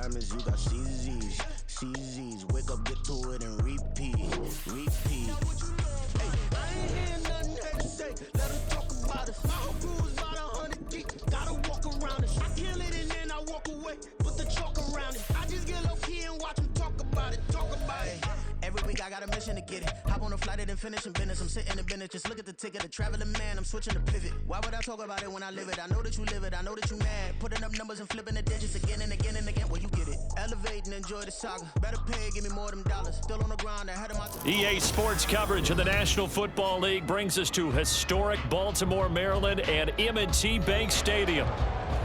diamonds, you got CZs. CZs, wake up, get to it, and repeat. Repeat. Hey, I ain't hear nothing hate to say. Let her talk about us. My whole crew is about 100 deep. Gotta walk around it. I kill it and then I walk away. Put the chalk around it. I just get low key and watch them talk about it. Talk about it. Every week I got a mission to get it. Hop on a flight and then finish in business. I'm sitting in business. Just look at the ticket. A traveling man. I'm switching to pivot. Why would I talk about it when I live it? I know that you live it. I know that you mad. Putting up numbers and flipping the digits again and again and again. Well, you get it. Elevate and enjoy the saga. Better pay, give me more than dollars. Still on the ground ahead of my EA Sports coverage of the National Football League brings us to historic Baltimore, Maryland and M&T Bank Stadium.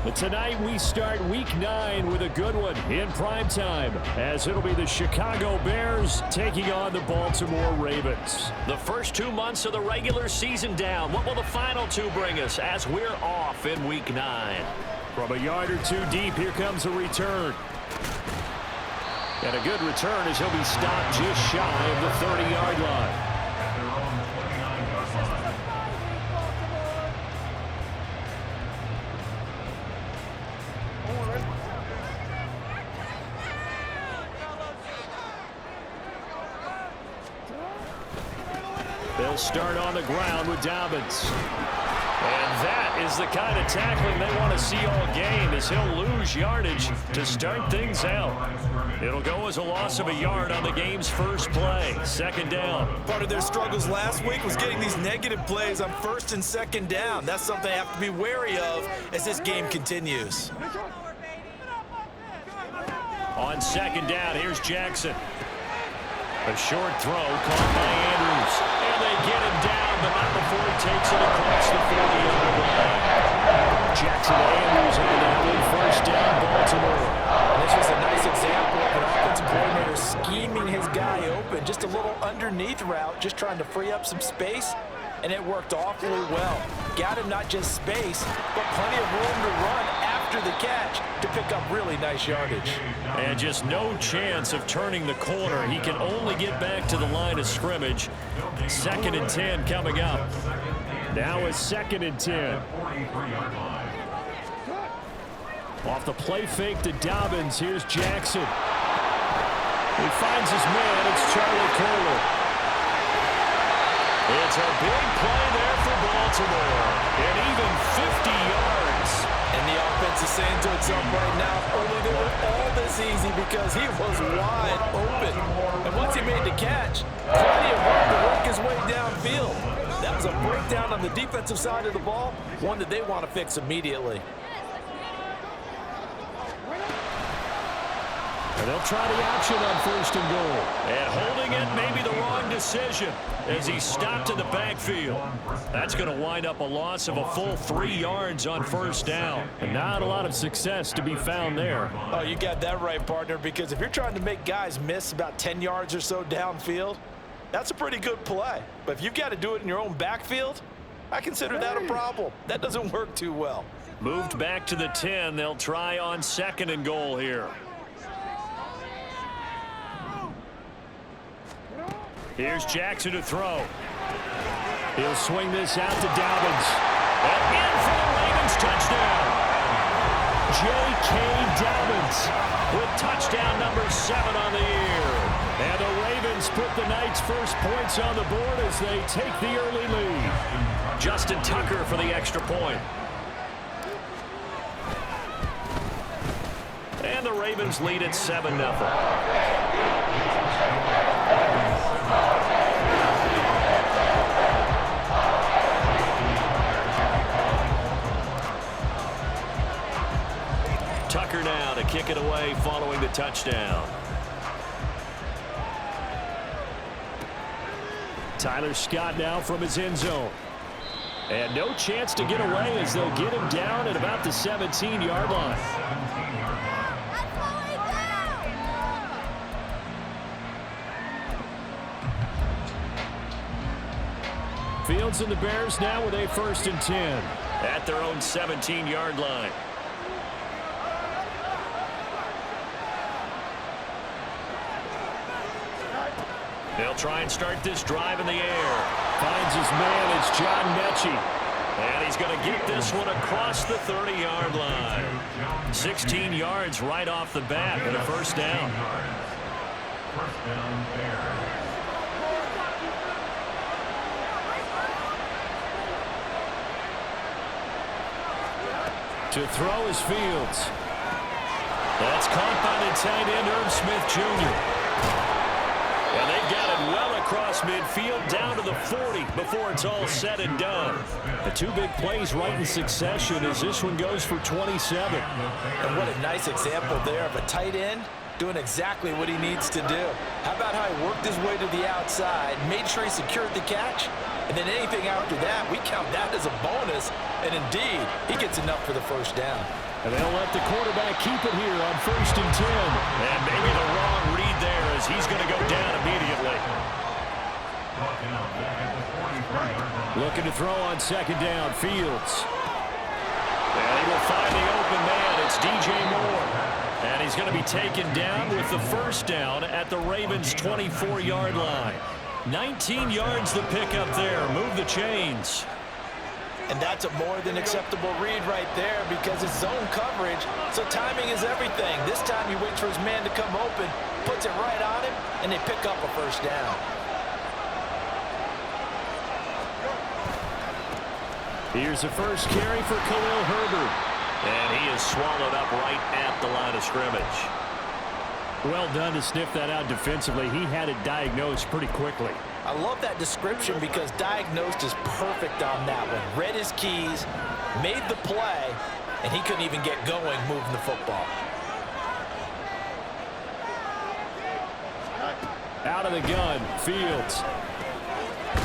But tonight we start Week 9 with a good one in primetime, as it'll be the Chicago Bears taking on the Baltimore Ravens. The first 2 months of the regular season down. What will the final 2 bring us as we're off in Week 9? From a yard or 2 deep, here comes a return. And a good return as he'll be stopped just shy of the 30-yard line. They'll start on the ground with Dobbins. And that is the kind of tackling they want to see all game, as he'll lose yardage to start things out. It'll go as a loss of a yard on the game's first play. Second down. Part of their struggles last week was getting these negative plays on first and second down. That's something they have to be wary of as this game continues. On second down, here's Jackson. A short throw caught by Andrews. And they get him down, but not before he takes it across the 40-yard line. Jackson to Andrews on that one. First down, Baltimore. This was a nice example of an offensive coordinator scheming his guy open. Just a little underneath route, just trying to free up some space, and it worked awfully well. Got him not just space, but plenty of room to run after the catch to pick up really nice yardage. And just no chance of turning the corner. He can only get back to the line of scrimmage. 2nd and 10 coming up. Now a 2nd and 10. Off the play fake to Dobbins. Here's Jackson. He finds his man. It's Charlie Kohler. It's a big play there for Baltimore. And even 50 yards. And the offense is saying to itself right now, only they were all this easy because he was wide open. And once he made the catch, plenty of room to work his way downfield. That was a breakdown on the defensive side of the ball, one that they want to fix immediately. And they'll try the option on 1st and goal. And holding it may be the wrong decision as he stopped in the backfield. That's going to wind up a loss of a full 3 yards on 1st down. And not a lot of success to be found there. Oh, you got that right, partner, because if you're trying to make guys miss about 10 yards or so downfield, that's a pretty good play. But if you've got to do it in your own backfield, I consider that a problem. That doesn't work too well. Moved back to the 10. They'll try on 2nd and goal here. Here's Jackson to throw. He'll swing this out to Dobbins. And in for the Ravens touchdown. J.K. Dobbins with touchdown number 7 on the year. And the Ravens put the night's first points on the board as they take the early lead. Justin Tucker for the extra point. And the Ravens lead at 7-0. Tucker now to kick it away following the touchdown. Tyler Scott now from his end zone. And no chance to get away as they'll get him down at about the 17-yard line. Fields and the Bears now with a 1st and 10 at their own 17-yard line. They'll try and start this drive in the air. Finds his man. It's John Mechie. And he's going to get this one across the 30-yard line. 16 yards right off the bat and a first down. First down, Bears. To throw is Fields. That's caught by the tight end, Irv Smith Jr. And they've got it well across midfield down to the 40 before it's all said and done. The two big plays right in succession as this one goes for 27. And what a nice example there of a tight end doing exactly what he needs to do. How about how he worked his way to the outside, made sure he secured the catch, and then anything after that, we count that as a bonus. And indeed, he gets enough for the first down. And they'll let the quarterback keep it here on 1st and 10. And maybe the wrong read there as he's going to go down immediately. Looking to throw on 2nd down, Fields. And he will find the open man. It's DJ Moore. And he's going to be taken down with the first down at the Ravens' 24-yard line. 19 yards to pick up there. Move the chains. And that's a more than acceptable read right there because it's zone coverage, so timing is everything. This time he waits for his man to come open, puts it right on him, and they pick up a first down. Here's the first carry for Khalil Herbert. And he is swallowed up right at the line of scrimmage. Well done to sniff that out defensively. He had it diagnosed pretty quickly. I love that description because diagnosed is perfect on that one. Read his keys, made the play, and he couldn't even get going moving the football. Out of the gun, Fields.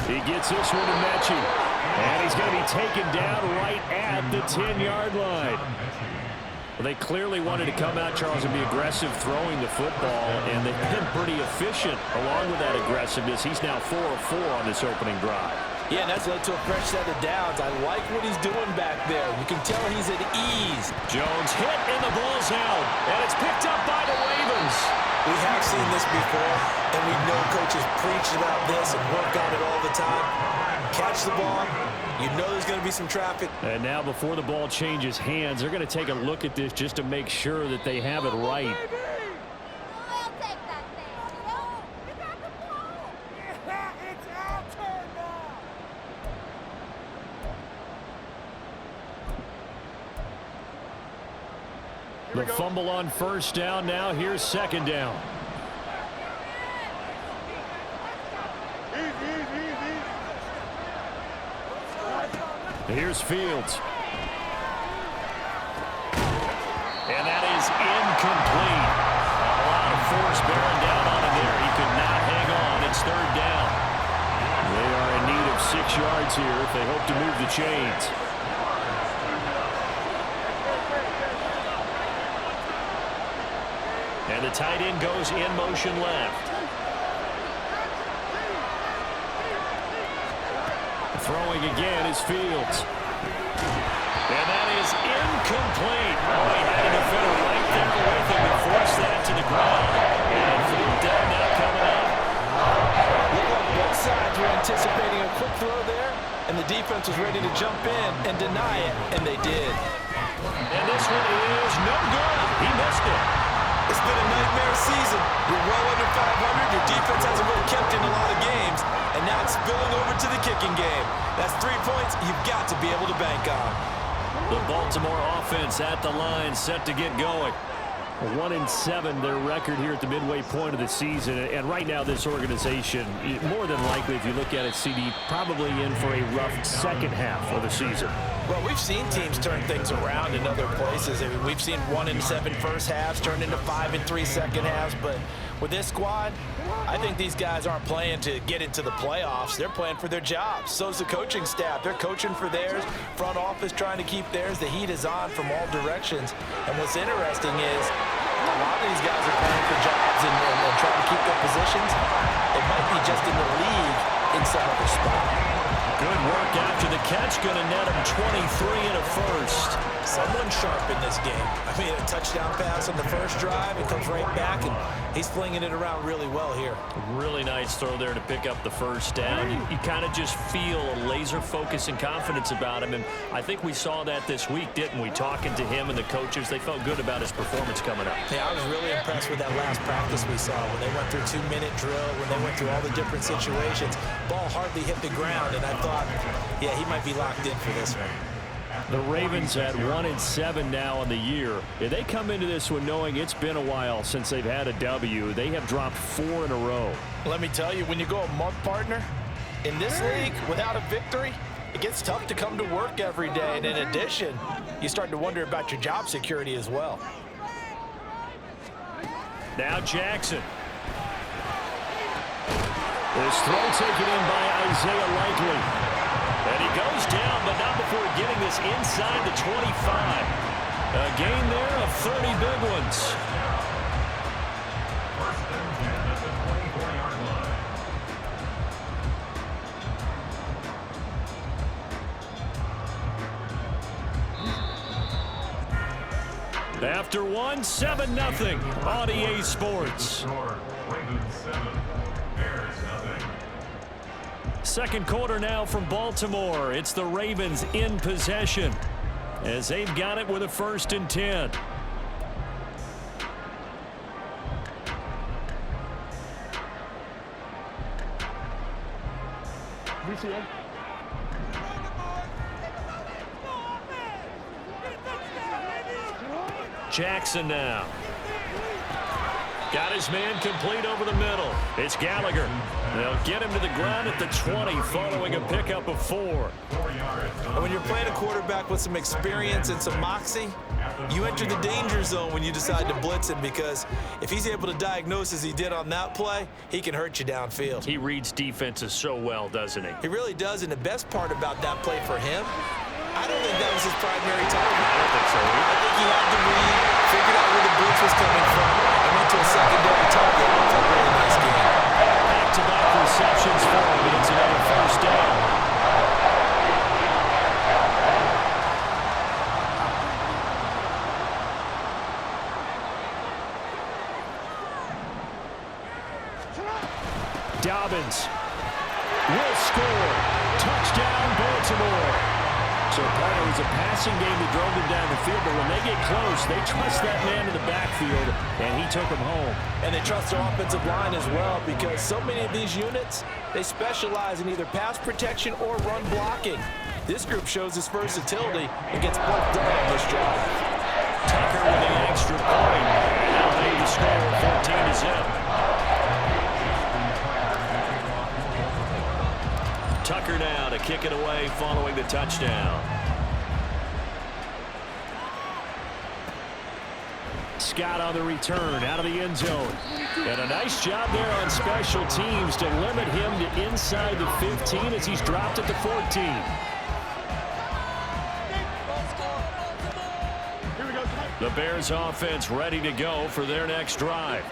He gets this one to Mechie. And he's going to be taken down right at the 10-yard line. Well, they clearly wanted to come out, Charles, and be aggressive throwing the football, and they've been pretty efficient along with that aggressiveness. He's now 4 of 4 on this opening drive. Yeah, and that's led to a fresh set of downs. I like what he's doing back there. You can tell he's at ease. Jones hit, and the ball's out, and it's picked up by the Ravens. We have seen this before, and we know coaches preach about this and work on it all the time. Catch the ball. You know there's going to be some traffic. And now before the ball changes hands, they're going to take a look at this just to make sure that they have it right. The fumble on first down. Now here's 2nd down. Here's Fields. And that is incomplete. A lot of force bearing down on him there. He could not hang on. It's 3rd down. They are in need of 6 yards here if they hope to move the chains. And the tight end goes in motion left. Throwing again is Fields. And that is incomplete. Oh, he had a defender right there with him to force that to the ground. And 3rd down now coming up. Looked like both sides were anticipating a quick throw there, and the defense was ready to jump in and deny it, and they did. And this one is no good. He missed it. It's been a nightmare season. You're well under 500. Your defense hasn't really kept in a lot of games. And now it's spilling over to the kicking game. That's 3 points you've got to be able to bank on. The Baltimore offense at the line, set to get going. 1-7, their record here at the midway point of the season. And right now, this organization, more than likely, if you look at it, CD, probably in for a rough second half of the season. Well, we've seen teams turn things around in other places. I mean, we've seen 1-7 first halves turn into 5-3 second halves. But with this squad, I think these guys aren't playing to get into the playoffs. They're playing for their jobs. So's the coaching staff. They're coaching for theirs. Front office trying to keep theirs. The heat is on from all directions. And what's interesting is a lot of these guys are playing for jobs and trying to keep their positions. It might be just in the league in some other spot. Good work after the catch. Going to net him 23 and a first. Someone sharp in this game. I mean, a touchdown pass on the first drive. It comes right back, and he's flinging it around really well here. Really nice throw there to pick up the first down. You kind of just feel a laser focus and confidence about him, and I think we saw that this week, didn't we? Talking to him and the coaches, they felt good about his performance coming up. Yeah, I was really impressed with that last practice we saw when they went through 2-minute drill, when they went through all the different situations. Ball hardly hit the ground, and I thought, yeah, he might be locked in for this one. The Ravens at 1-7 now on the year. If they come into this one knowing it's been a while since they've had a W, they have dropped 4 in a row. Let me tell you, when you go a month, partner, in this league without a victory, it gets tough to come to work every day. And in addition, you start to wonder about your job security as well. Now Jackson. This throw taken in by Isaiah Likely. And he goes down, but not before getting this inside the 25. A gain there of 30 big ones. First and 10 at the 24-yard line. After one, 7-0 on EA Sports. Score, Ravens 7, Bears nothing. Second quarter now from Baltimore. It's the Ravens in possession as they've got it with a 1st and 10. Jackson now. Got his man complete over the middle. It's Gallagher. They'll get him to the ground at the 20 following a pickup of 4. And when you're playing a quarterback with some experience and some moxie, you enter the danger zone when you decide to blitz him, because if he's able to diagnose as he did on that play, he can hurt you downfield. He reads defenses so well, doesn't he? He really does, and the best part about that play for him, I don't think that was his primary target. I don't think so. I think he had to read, figured out where the blitz was coming from, and went to a secondary target. It's a really nice game. Back-to-back receptions for him, and it's another 1st down. Dobbins will score. Touchdown, Baltimore. So part of it was a passing game that drove them down the field, but when they get close, they trust that man in the backfield, and he took them home. And they trust their offensive line as well, because so many of these units, they specialize in either pass protection or run blocking. This group shows its versatility and gets both done on this job. Tucker with the extra point. Now they the score 14-0. Tucker now to kick it away following the touchdown. Scott on the return out of the end zone. And a nice job there on special teams to limit him to inside the 15 as he's dropped at the 14. The Bears offense ready to go for their next drive.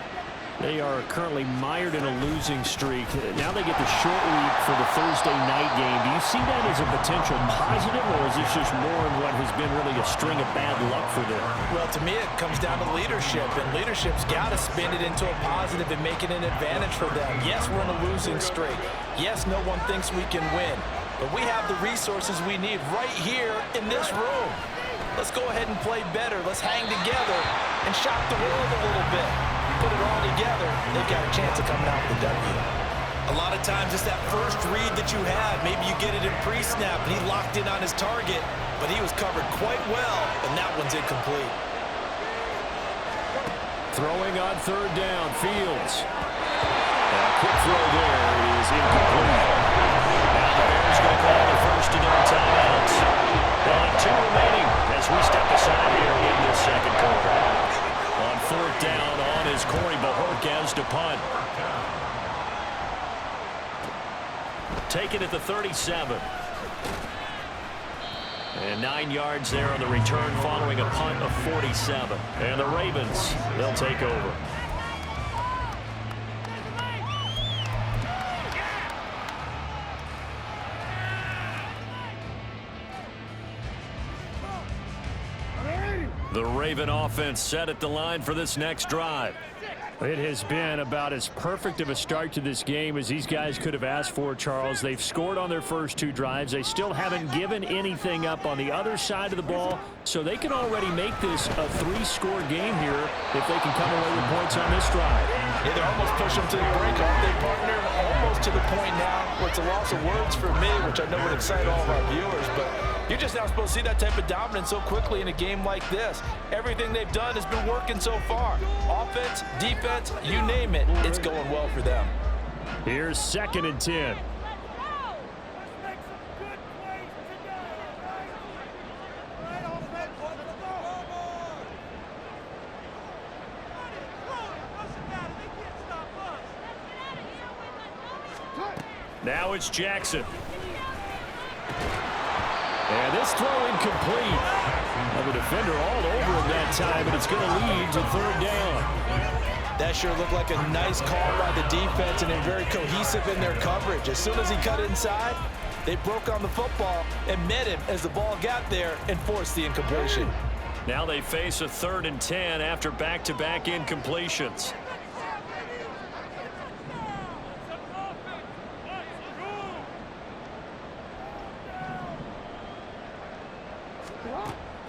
They are currently mired in a losing streak. Now they get the short week for the Thursday night game. Do you see that as a potential positive, or is this just more in what has been really a string of bad luck for them? Well, to me, it comes down to leadership, and leadership's got to spin it into a positive and make it an advantage for them. Yes, we're in a losing streak. Yes, no one thinks we can win, but we have the resources we need right here in this room. Let's go ahead and play better. Let's hang together and shock the world a little bit. Put it all together, they've got a chance of coming out with a W. A lot of times it's that first read that you have. Maybe you get it in pre-snap and he locked in on his target, but he was covered quite well, and that one's incomplete. Throwing on 3rd down, Fields. And a quick throw there is incomplete. Now the Bears going to call the 1st and 10 timeouts. On 2 remaining as we step aside here in this second quarter. On 4th down on is Corey Bojorquez to punt. Taken at the 37. And 9 yards there on the return following a punt of 47. And the Ravens, they'll take over. Raven offense set at the line for this next drive. It has been about as perfect of a start to this game as these guys could have asked for, Charles. They've scored on their first 2 drives. They still haven't given anything up on the other side of the ball, so they can already make this a 3-score game here if they can come away with points on this drive. Yeah, they're almost pushing them to the break, aren't they, partner? Almost to the point now where it's a loss of words for me, which I know would excite all of our viewers, but you're just not supposed to see that type of dominance so quickly in a game like this. Everything they've done has been working so far. Offense, defense, you name it, it's going well for them. Here's 2nd and 10. Now it's Jackson. And this throw incomplete. Well, the defender all over him that time, and it's going to lead to 3rd down. That sure looked like a nice call by the defense, and they're very cohesive in their coverage. As soon as he cut inside, they broke on the football and met him as the ball got there and forced the incompletion. Now they face a 3rd and 10 after back-to-back incompletions.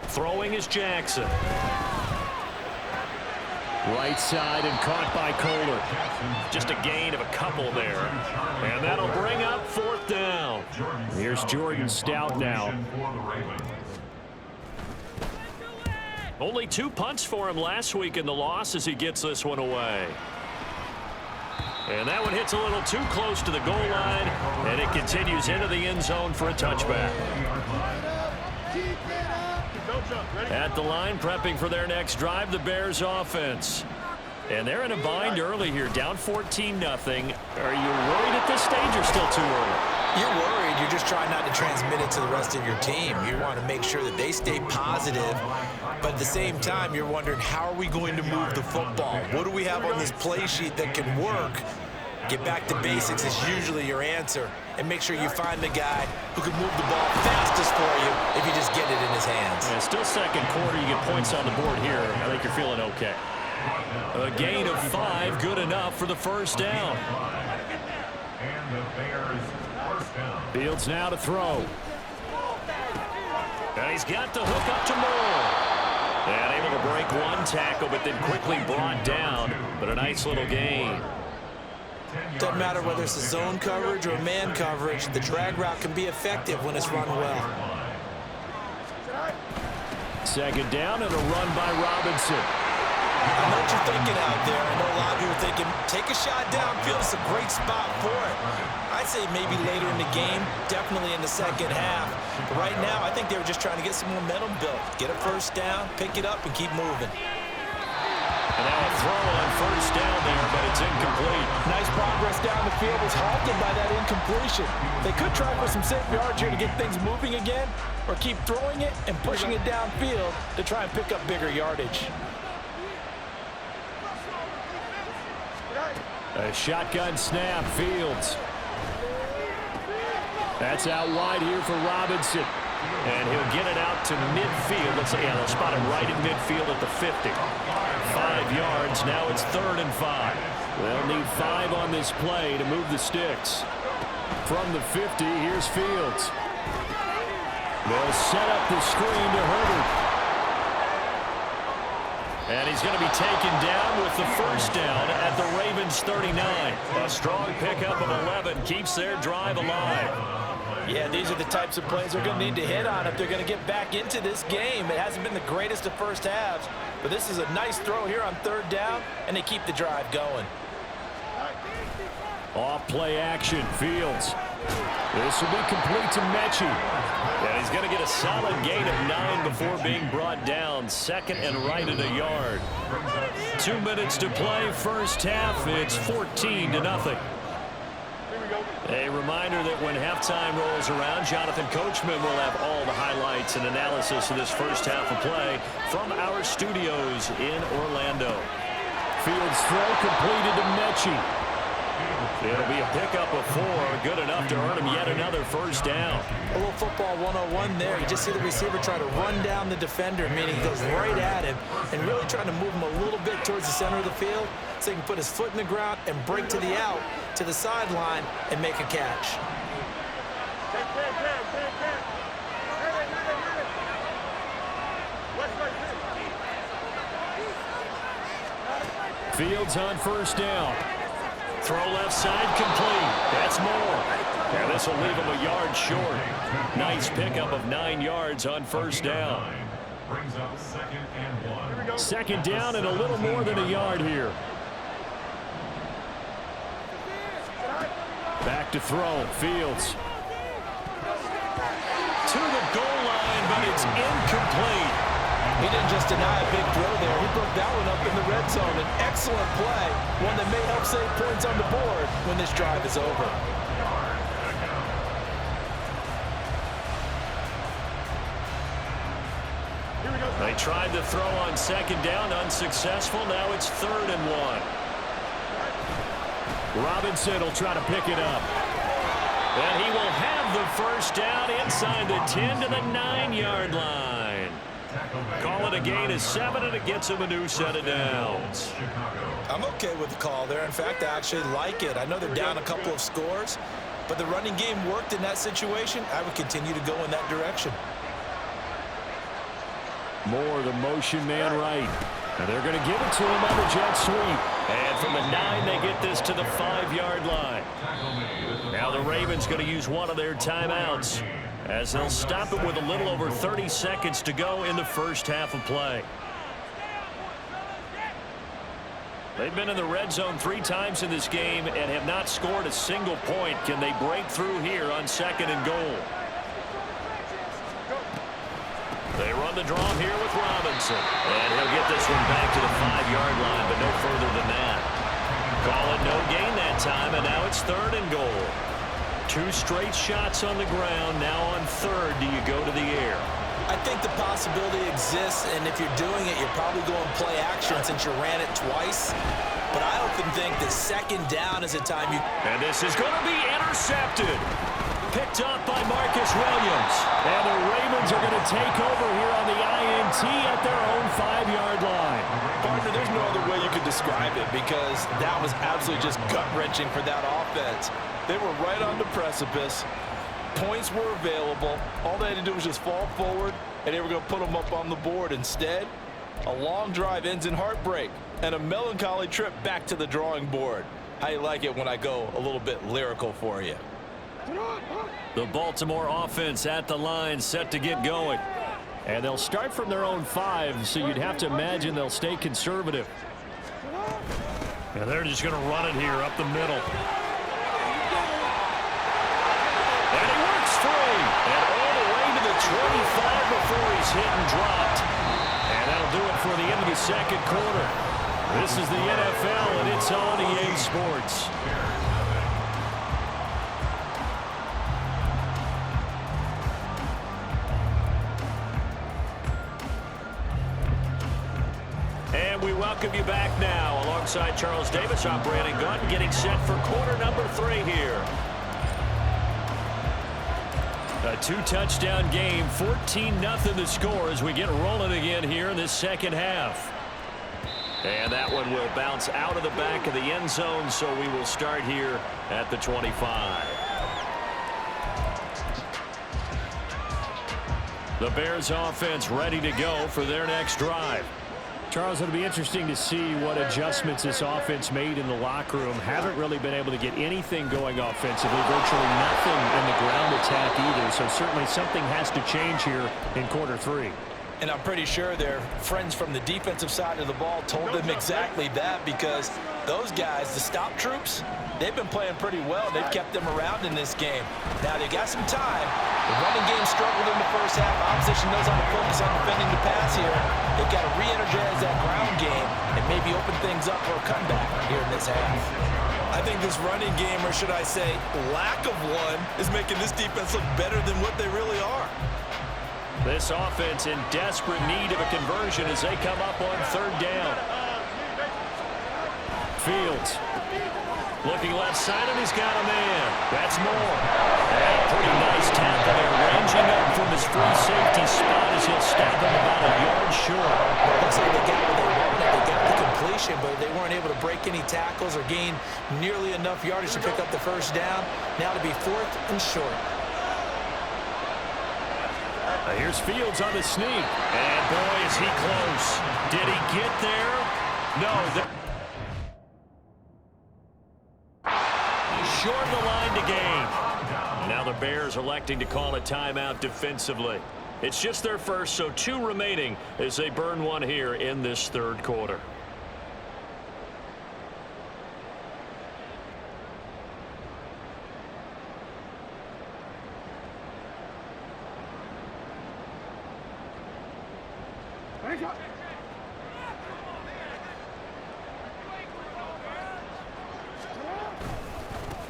Throwing is Jackson. Right side and caught by Kohler. Just a gain of a couple there. And that'll bring up 4th down. Here's Jordan Stout now. Only 2 punts for him last week in the loss as he gets this one away. And that one hits a little too close to the goal line, and it continues into the end zone for a touchback. At the line, prepping for their next drive, the Bears offense. And they're in a bind early here, down 14-0. Are you worried at this stage or still too early? You're worried. You're just trying not to transmit it to the rest of your team. You want to make sure that they stay positive, but at the same time, you're wondering, how are we going to move the football? What do we have on this play sheet that can work? Get back to basics is usually your answer, and make sure you find the guy who can move the ball fastest for you if you just get it in his hands. Yeah, still 2nd quarter. You get points on the board here. I think you're feeling okay. A gain of 5, good enough for the 1st down. And the Bears first down. Fields now to throw. And he's got the hook up to Moore. And able to break 1 tackle, but then quickly brought down. But a nice little gain. Doesn't matter whether it's a zone coverage or a man coverage, the drag route can be effective when it's run well. 2nd down and a run by Robinson. I know what you're thinking out there. I know a lot of you are thinking, take a shot downfield. It's a great spot for it. I'd say maybe later in the game, definitely in the 2nd half. But right now, I think they were just trying to get some momentum built. Get a 1st down, pick it up, and keep moving. And now a throw on 1st down there, but it's incomplete. Nice progress down the field was halted by that incompletion. They could try for some safe yards here to get things moving again, or keep throwing it and pushing it downfield to try and pick up bigger yardage. A shotgun snap, Fields. That's out wide here for Robinson. And he'll get it out to midfield. Let's say, yeah, they'll spot him right in midfield at the 50. 5 yards. Now it's 3rd and 5. They'll need 5 on this play to move the sticks. From the 50, here's Fields. They'll set up the screen to Herbert. And he's going to be taken down with the 1st down at the Ravens 39. A strong pickup of 11 keeps their drive alive. Yeah, these are the types of plays they're going to need to hit on if they're going to get back into this game. It hasn't been the greatest of first halves, but this is a nice throw here on 3rd down, and they keep the drive going. Off play action, Fields. This will be complete to Mechie. And he's going to get a solid gain of 9 before being brought down. 2nd and right at a yard. 2 minutes to play, 1st half. It's 14-0. A reminder that when halftime rolls around, Jonathan Coachman will have all the highlights and analysis of this 1st half of play from our studios in Orlando. Fields throw completed to Mechie. It'll be a pickup of 4, good enough to earn him yet another first down. A little football 101 there. You just see the receiver try to run down the defender, meaning he goes right at him and really trying to move him a little bit towards the center of the field so he can put his foot in the ground and break to the out, to the sideline, and make a catch. Fields on first down. Throw left side complete. That's more. And this will leave him a yard short. Nice pickup of 9 yards on first down. Brings up 2nd and 1. Second down and a little more than a yard here. Back to throw. Fields. To the goal line, but it's incomplete. He didn't just deny a big throw there. He broke that one up in the red zone. An excellent play, one that may help save points on the board when this drive is over. They tried to throw on second down, unsuccessful. Now it's 3rd and 1. Robinson will try to pick it up. And he will have the first down inside the 10 to the 9-yard line. Call it a gain of 7, and it gets him a new set of downs. I'm okay with the call there. In fact, I actually like it. I know they're down a couple of scores, but the running game worked in that situation. I would continue to go in that direction. Moore, the motion man right. And they're going to give it to him on the jet sweep. And from the 9, they get this to the 5-yard line. Now the Ravens going to use one of their timeouts, as they'll stop it with a little over 30 seconds to go in the first half of play. They've been in the red zone 3 times in this game and have not scored a single point. Can they break through here on 2nd and goal? They run the draw here with Robinson. And he'll get this one back to the 5-yard line, but no further than that. Call it no gain that time, and now it's 3rd and goal. 2 straight shots on the ground. Now on 3rd, do you go to the air? I think the possibility exists, and if you're doing it, you're probably going play action since you ran it twice. But I often think that 2nd down is a time you... And this is going to be intercepted. Picked up by Marcus Williams. And the Ravens are going to take over here on the INT at their own 5-yard line. Partner, there's no other way you could describe it, because that was absolutely just gut-wrenching for that offense. They were right on the precipice. Points were available. All they had to do was just fall forward, and they were going to put them up on the board. Instead, a long drive ends in heartbreak and a melancholy trip back to the drawing board. How you like it when I go a little bit lyrical for you? The Baltimore offense at the line, set to get going. And they'll start from their own 5, so you'd have to imagine they'll stay conservative. And they're just going to run it here up the middle. And he works free. And all the way to the 25 before he's hit and dropped. And that'll do it for the end of the 2nd quarter. This is the NFL, and it's on EA Sports. And we welcome you back now alongside Charles Davis. I'm Brandon Gunn, getting set for quarter number 3 here. A 2-touchdown game, 14-0 the score as we get rolling again here in this 2nd half. And that one will bounce out of the back of the end zone, so we will start here at the 25. The Bears offense ready to go for their next drive. Charles, it'll be interesting to see what adjustments this offense made in the locker room. Haven't really been able to get anything going offensively, virtually nothing in the ground attack either. So certainly something has to change here in quarter 3. And I'm pretty sure their friends from the defensive side of the ball told them exactly that, because those guys, the stop troops, they've been playing pretty well. They've kept them around in this game. Now, they got some time. The running game struggled in the first half. Opposition knows how to focus on defending the pass here. They've got to re-energize that ground game and maybe open things up for a comeback here in this half. I think this running game, or should I say lack of one, is making this defense look better than what they really are. This offense in desperate need of a conversion as they come up on 3rd down. Fields. Looking left side, and he's got a man. That's Moore. And a pretty nice tackle there, ranging up from his free safety spot as he'll stop him about a yard short. Well, it looks like they got what they wanted. They got the completion, but they weren't able to break any tackles or gain nearly enough yardage to pick up the first down. Now to be 4th and short. Here's Fields on the sneak. And boy, is he close. Did he get there? No. Short the line to gain. Now the Bears electing to call a timeout defensively. It's just their first, so 2 remaining as they burn one here in this 3rd quarter.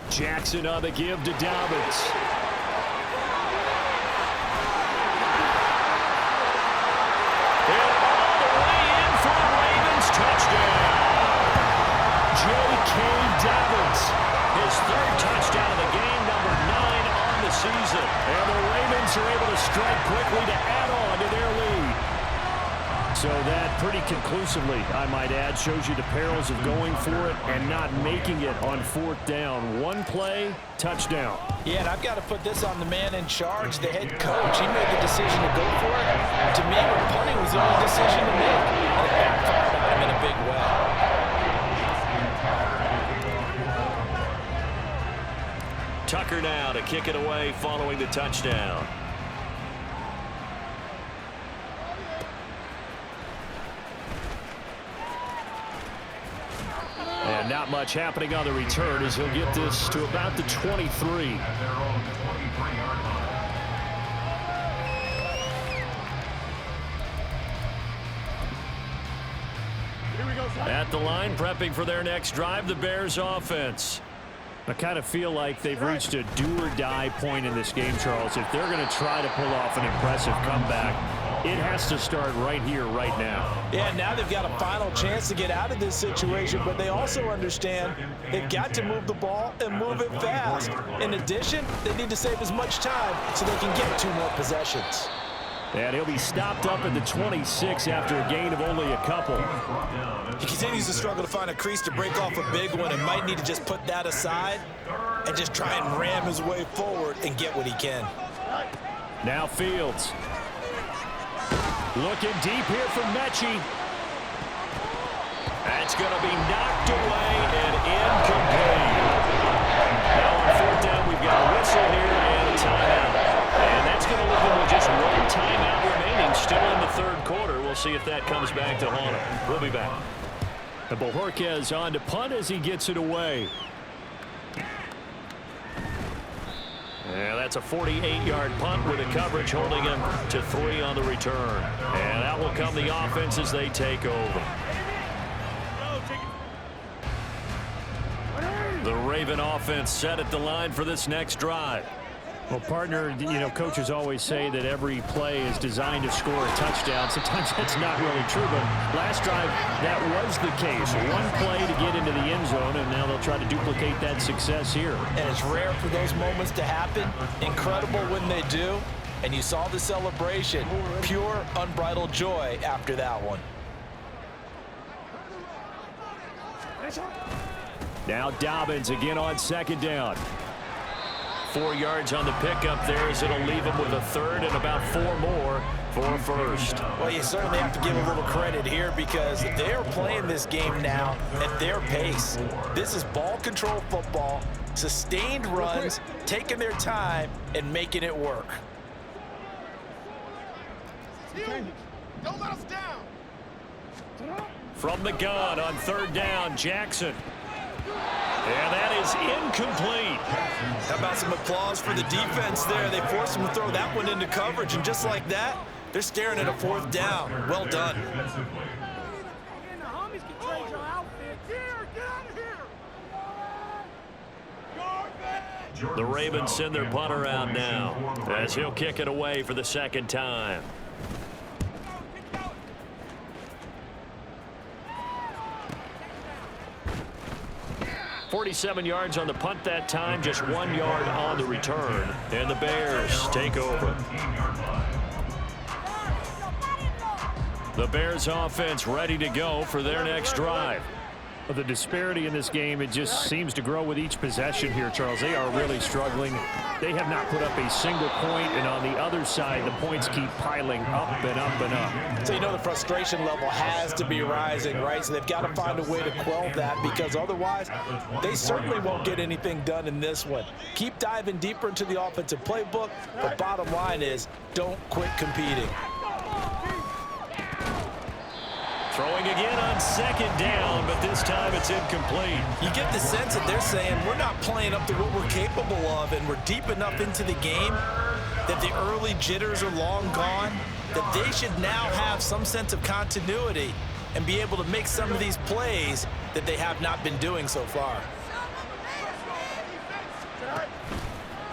Jackson on the give to Dobbins. And all the way in for a Ravens touchdown. J.K. Dobbins, his 3rd touchdown of the game, number 9 on the season. And the Ravens are able to strike quickly to add on to their lead. So that pretty conclusively, I might add, shows you the perils of going for it and not making it on 4th down. 1 play, touchdown. Yeah, and I've got to put this on the man in charge, the head coach. He made the decision to go for it. To me, punting was the only decision to make. And it backfired on him in a big way. Tucker now to kick it away following the touchdown. And not much happening on the return as he'll get this to about the 23. At the line, prepping for their next drive, the Bears offense. I kind of feel like they've reached a do-or-die point in this game, Charles. If they're going to try to pull off an impressive comeback, it has to start right here, right now. Yeah, now they've got a final chance to get out of this situation, but they also understand they've got to move the ball and move it fast. In addition, they need to save as much time so they can get 2 more possessions. And he'll be stopped up at the 26 after a gain of only a couple. He continues to struggle to find a crease to break off a big one and might need to just put that aside and just try and ram his way forward and get what he can. Now Fields. Looking deep here from Mechie. That's going to be knocked away and incomplete. Now on 4th down, we've got a whistle here and a timeout. And that's going to leave them with just 1 timeout remaining, still in the 3rd quarter. We'll see if that comes back to haunt him. We'll be back. And Bojorquez on to punt as he gets it away. Yeah, that's a 48-yard punt with a coverage holding him to 3 on the return. And that will come the offense as they take over. The Raven offense set at the line for this next drive. Well, partner, you know, coaches always say that every play is designed to score a touchdown. Sometimes that's not really true, but last drive, that was the case. 1 play to get into the end zone, and now they'll try to duplicate that success here. And it's rare for those moments to happen. Incredible when they do. And you saw the celebration. Pure, unbridled joy after that one. Now Dobbins again on 2nd down. 4 yards on the pickup there as it'll leave him with a 3rd and about 4 more for a 1st. Well, you certainly have to give a little credit here because they're playing this game now at their pace. This is ball control football, sustained runs, taking their time and making it work. Don't let us down. From the gun on 3rd down, Jackson. And that is incomplete. How about some applause for the defense there? They forced him to throw that one into coverage, and just like that, they're staring at a 4th down. Well done. The Ravens send their punter out now as he'll kick it away for the 2nd time. 47 yards on the punt that time, just 1 yard on the return. And the Bears take over. The Bears offense ready to go for their next drive. The disparity in this game, it just seems to grow with each possession here, Charles. They are really struggling. They have not put up a single point, and on the other side, the points keep piling up and up and up. So you know the frustration level has to be rising, right? So they've got to find a way to quell that, because otherwise they certainly won't get anything done in this one. Keep diving deeper into the offensive playbook, but bottom line is don't quit competing. Throwing again on second down, but this time it's incomplete. You get the sense that they're saying we're not playing up to what we're capable of, and we're deep enough into the game that the early jitters are long gone, that they should now have some sense of continuity and be able to make some of these plays that they have not been doing so far.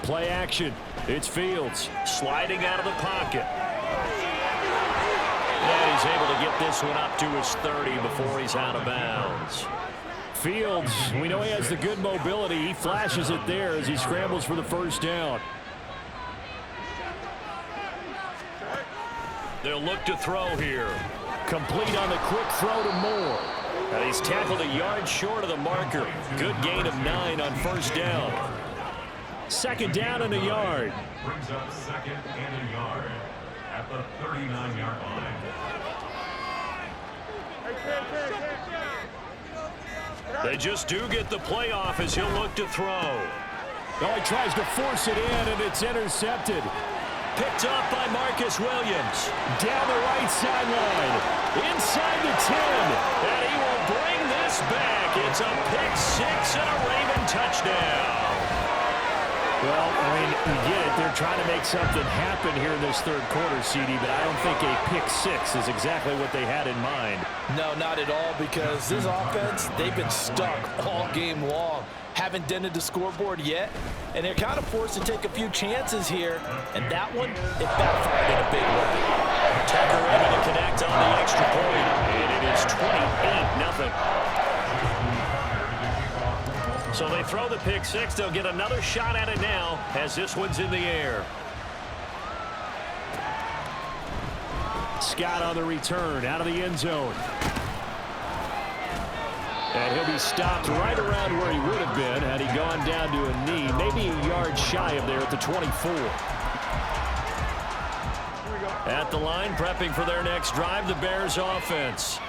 Play action. It's Fields sliding out of the pocket. And he's able to get this one up to his 30 before he's out of bounds. Fields, we know he has the good mobility. He flashes it there as he scrambles for the first down. They'll look to throw here. Complete on the quick throw to Moore. And he's tackled a yard short of the marker. Good gain of 9 on first down. Second down and a yard. Brings up second and a yard at the 39-yard line. They just do get the playoff as he'll look to throw. Oh, he tries to force it in, and it's intercepted. Picked up by Marcus Williams. Down the right sideline. Inside the 10. And he will bring this back. It's a pick six and a Raven touchdown. Well, I mean, we get it. They're trying to make something happen here in this third quarter, CD, but I don't think a pick six is exactly what they had in mind. No, not at all, because this offense, they've been stuck all game long. Haven't dented the scoreboard yet, and they're kind of forced to take a few chances here, and that one, it backfired in a big way. Tucker able to connect on the extra point, and it is 28-0. So they throw the pick six. They'll get another shot at it now as this one's in the air. Scott on the return out of the end zone. And he'll be stopped right around where he would have been had he gone down to a knee, maybe a yard shy of there at the 24. At the line, prepping for their next drive, the Bears offense.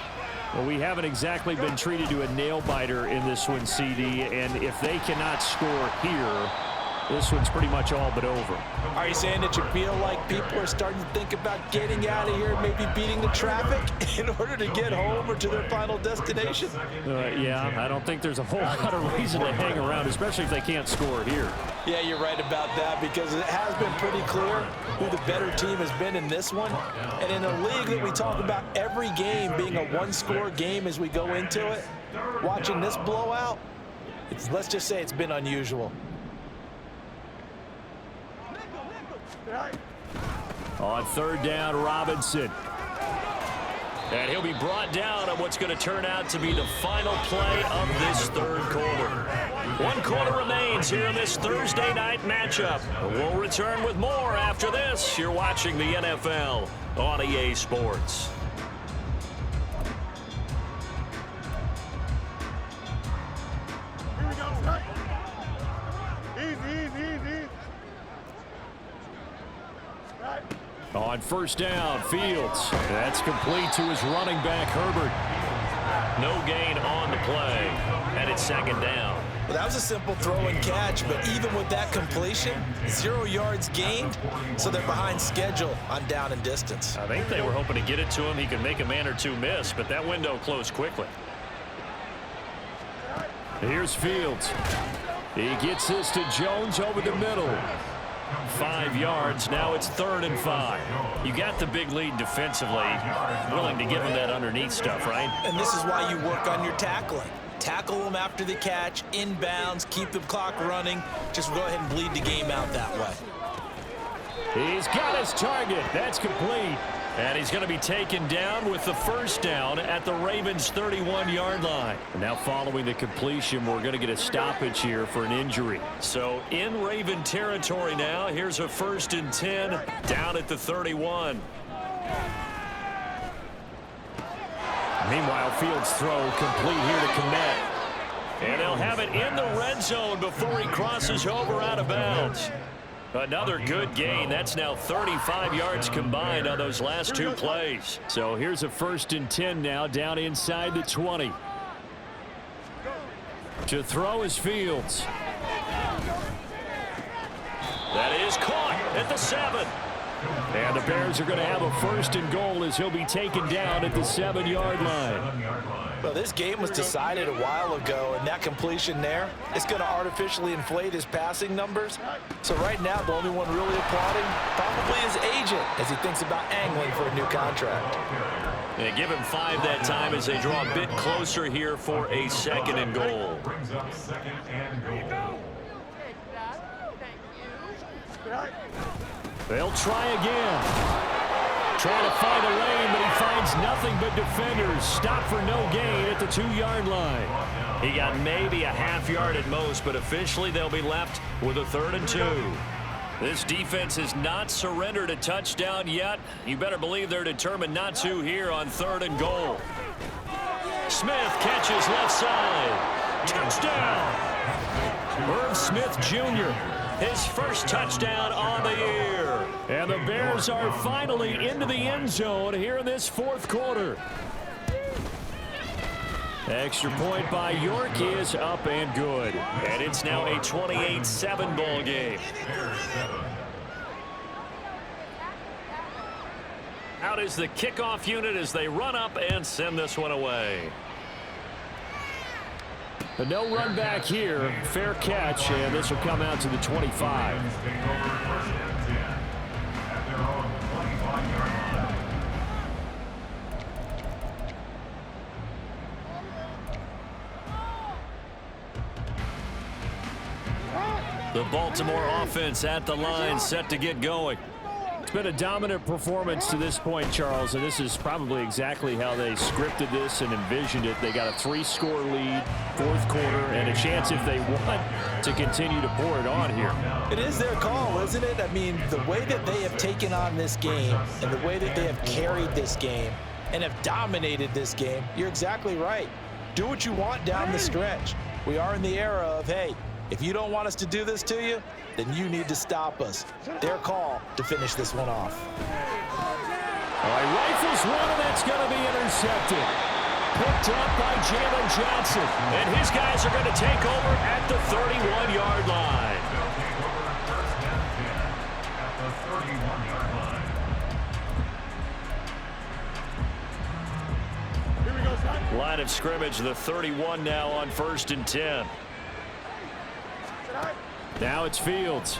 Well, we haven't exactly been treated to a nail-biter in this one, CD, and if they cannot score here, this one's pretty much all but over. Are you saying that you feel like people are starting to think about getting out of here, maybe beating the traffic in order to get home or to their final destination? Yeah, I don't think there's a whole lot of reason to hang around, especially if they can't score here. Yeah, you're right about that, because it has been pretty clear who the better team has been in this one. And in a league that we talk about every game being a one-score game as we go into it, watching this blowout, let's just say it's been unusual. On third down, Robinson. And he'll be brought down on what's going to turn out to be the final play of this third quarter. 1 quarter remains here in this Thursday night matchup. We'll return with more after this. You're watching the NFL on EA Sports. On first down, Fields. That's complete to his running back, Herbert. No gain on the play, and it's second down. Well, that was a simple throw and catch, but even with that completion, 0 yards gained, so they're behind schedule on down and distance. I think they were hoping to get it to him. He could make a man or two miss, but that window closed quickly. Here's Fields. He gets this to Jones over the middle. 5 yards. Now it's 3rd and 5. You got the big lead defensively. Willing to give him that underneath stuff, right? And this is why you work on your tackling. Tackle them after the catch, inbounds, keep the clock running. Just go ahead and bleed the game out that way. He's got his target. That's complete. And he's going to be taken down with the first down at the Ravens' 31-yard line. And now following the completion, we're going to get a stoppage here for an injury. So in Raven territory now, here's a 1st and 10 down at the 31. Meanwhile, Fields' throw complete here to Kmet. And they'll have it in the red zone before he crosses over out of bounds. Another good gain. That's now 35 yards combined on those last 2 plays. So here's a 1st and 10 now down inside the 20. To throw is Fields. That is caught at the 7. And the Bears are going to have a 1st and goal as he'll be taken down at the 7-yard line. Well, this game was decided a while ago, and that completion there is going to artificially inflate his passing numbers. So right now, the only one really applauding probably his agent as he thinks about angling for a new contract. And give him 5 that time as they draw a bit closer here for a 2nd and goal. Brings up 2nd and goal. They'll try again. Trying to find a lane, but he finds nothing but defenders. Stop for no gain at the 2-yard line. He got maybe a half yard at most, but officially they'll be left with a 3rd and 2. This defense has not surrendered a touchdown yet. You better believe they're determined not to here on 3rd and goal. Smith catches left side. Touchdown! Irv Smith Jr., his first touchdown on the year. And the Bears are finally into the end zone here in this 4th quarter. Extra point by York is up and good. And it's now a 28-7 ball game. Out is the kickoff unit as they run up and send this one away. But no run back here. Fair catch, and this will come out to the 25. The Baltimore offense at the line, set to get going. It's been a dominant performance to this point, Charles, and this is probably exactly how they scripted this and envisioned it. They got a 3-score lead, 4th quarter, and a chance if they want to continue to pour it on here. It is their call, isn't it? I mean, the way that they have taken on this game and the way that they have carried this game and have dominated this game, you're exactly right. Do what you want down the stretch. We are in the era of, hey, if you don't want us to do this to you, then you need to stop us. Their call to finish this one off. All right, rifles one, and that's going to be intercepted. Picked up by Jalen Johnson. And his guys are going to take over at the 31-yard line. Line of scrimmage, the 31 now on 1st and 10. Now it's Fields.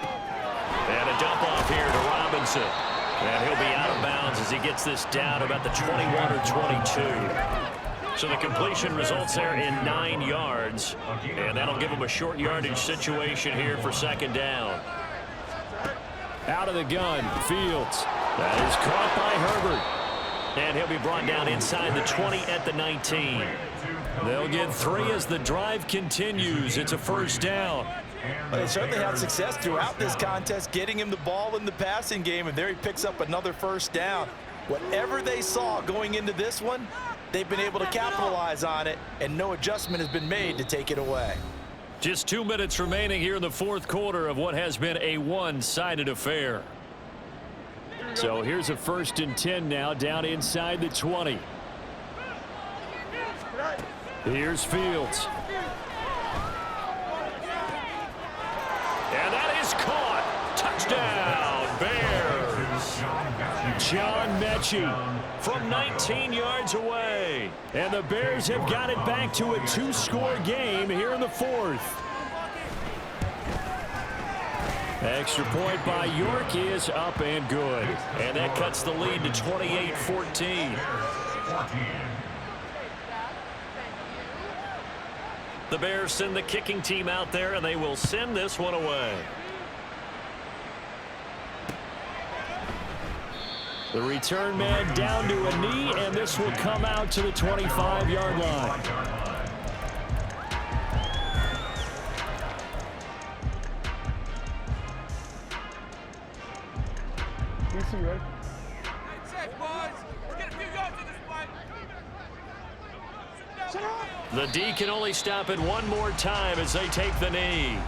And a dump off here to Robinson. And he'll be out of bounds as he gets this down about the 21 or 22. So the completion results there in 9 yards. And that'll give him a short yardage situation here for 2nd down. Out of the gun, Fields. That is caught by Herbert. And he'll be brought down inside the 20 at the 19. They'll get 3 as the drive continues. It's a 1st down. But they certainly had success throughout this contest, getting him the ball in the passing game, and there he picks up another 1st down. Whatever they saw going into this one, they've been able to capitalize on it, and no adjustment has been made to take it away. Just 2 minutes remaining here in the 4th quarter of what has been a one-sided affair. So here's a 1st and 10 now down inside the 20. Here's Fields. And that is caught. Touchdown, Bears. John Mechie from 19 yards away. And the Bears have got it back to a 2-score game here in the 4th. Extra point by York is up and good. And that cuts the lead to 28-14. The Bears send the kicking team out there, and they will send this one away. The return man down to a knee, and this will come out to the 25-yard line. The D can only stop it one more time as they take the knee.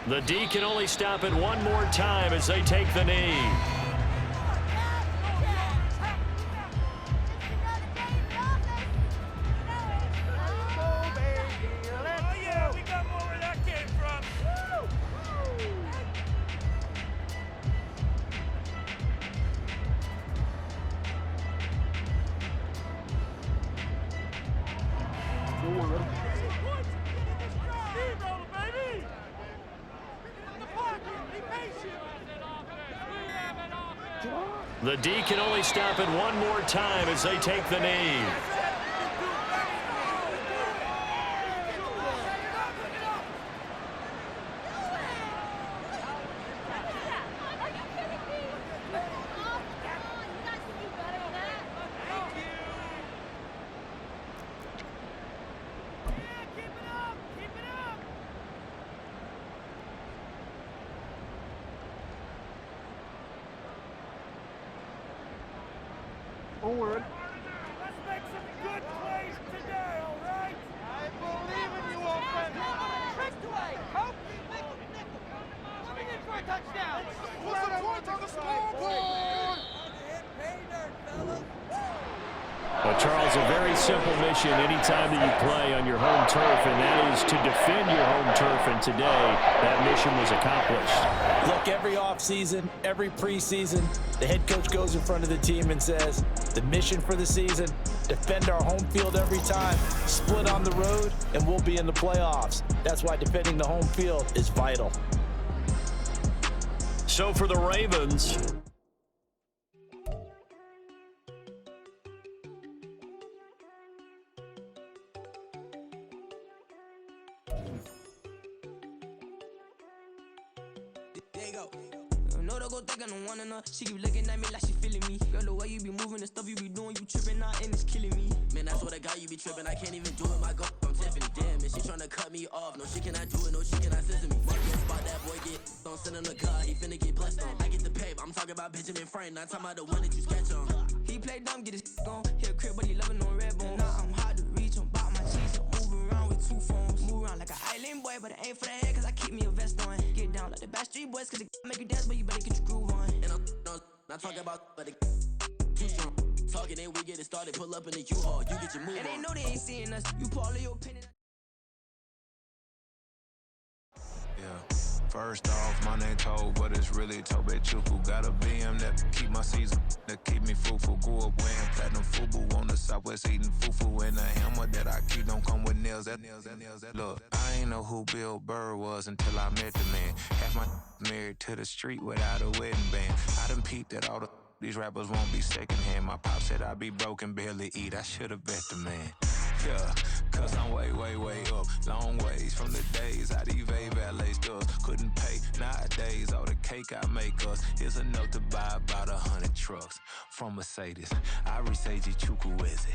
The D can only stop it one more time as they take the knee. The D can only stop it one more time as they take the knee. Forward. Let's make some good plays today, all right? I believe in you, offense. Tricked away. Hope. Nickel. Coming in for a touchdown. Put some points on the scoreboard. Pay dirt, fellas. But, Charles, a very simple mission anytime that you play on your home turf, and that is to defend your home turf, and today that mission was accomplished. Look, every offseason, every preseason, the head coach goes in front of the team and says, the mission for the season, defend our home field every time, split on the road, and we'll be in the playoffs. That's why defending the home field is vital. So for the Ravens, she keep looking at me like she feeling me. Girl, the way you be moving, the stuff you be doing, you tripping out and it's killing me. Man, I swear to God, you be tripping. I can't even do it. My girl, I'm Tiffany. Damn, and she tryna cut me off. No, she cannot do it. No, she cannot listen to me. Money spot that boy get. Don't send him to God. He finna get blessed on. I get the pay, but I'm talking about Benjamin Franklin. Not talking about the one that you sketch on. He play dumb, get his gone. Hit a crib, but he loving on red bone. Now I'm hard to reach. I'm about my cheese. I'm moving around with two phones. Move around like an island boy, but it ain't for the head, cause I keep me a vest on. Get down like the Backstreet Boys, cause it make you dance, but you better get your groove on. And I'm not talking about, but it too strong. Talking, then we get it started. Pull up in the U-Haul, you get your move on. And they know they ain't seeing us. You pull all your opinion. Yeah. First off, my name Toad, but it's really Tobe Chuku. Got a BM that keep my season, that keep me fruitful. Grew up wearing platinum FUBU on the Southwest, eating fufu. And a hammer that I keep don't come with nails. Look, I ain't know who Bill Burr was until I met the man. Half my married to the street without a wedding band. I done peeped at all these rappers won't be secondhand. My pop said I'd be broken, barely eat. I should've bet the man. Yeah, cause I'm way up. Long ways from the days I eBay valet stores. Couldn't pay nowadays. All the cake I make us is enough to buy about 100 trucks from Mercedes. I Seiji Chukwueze.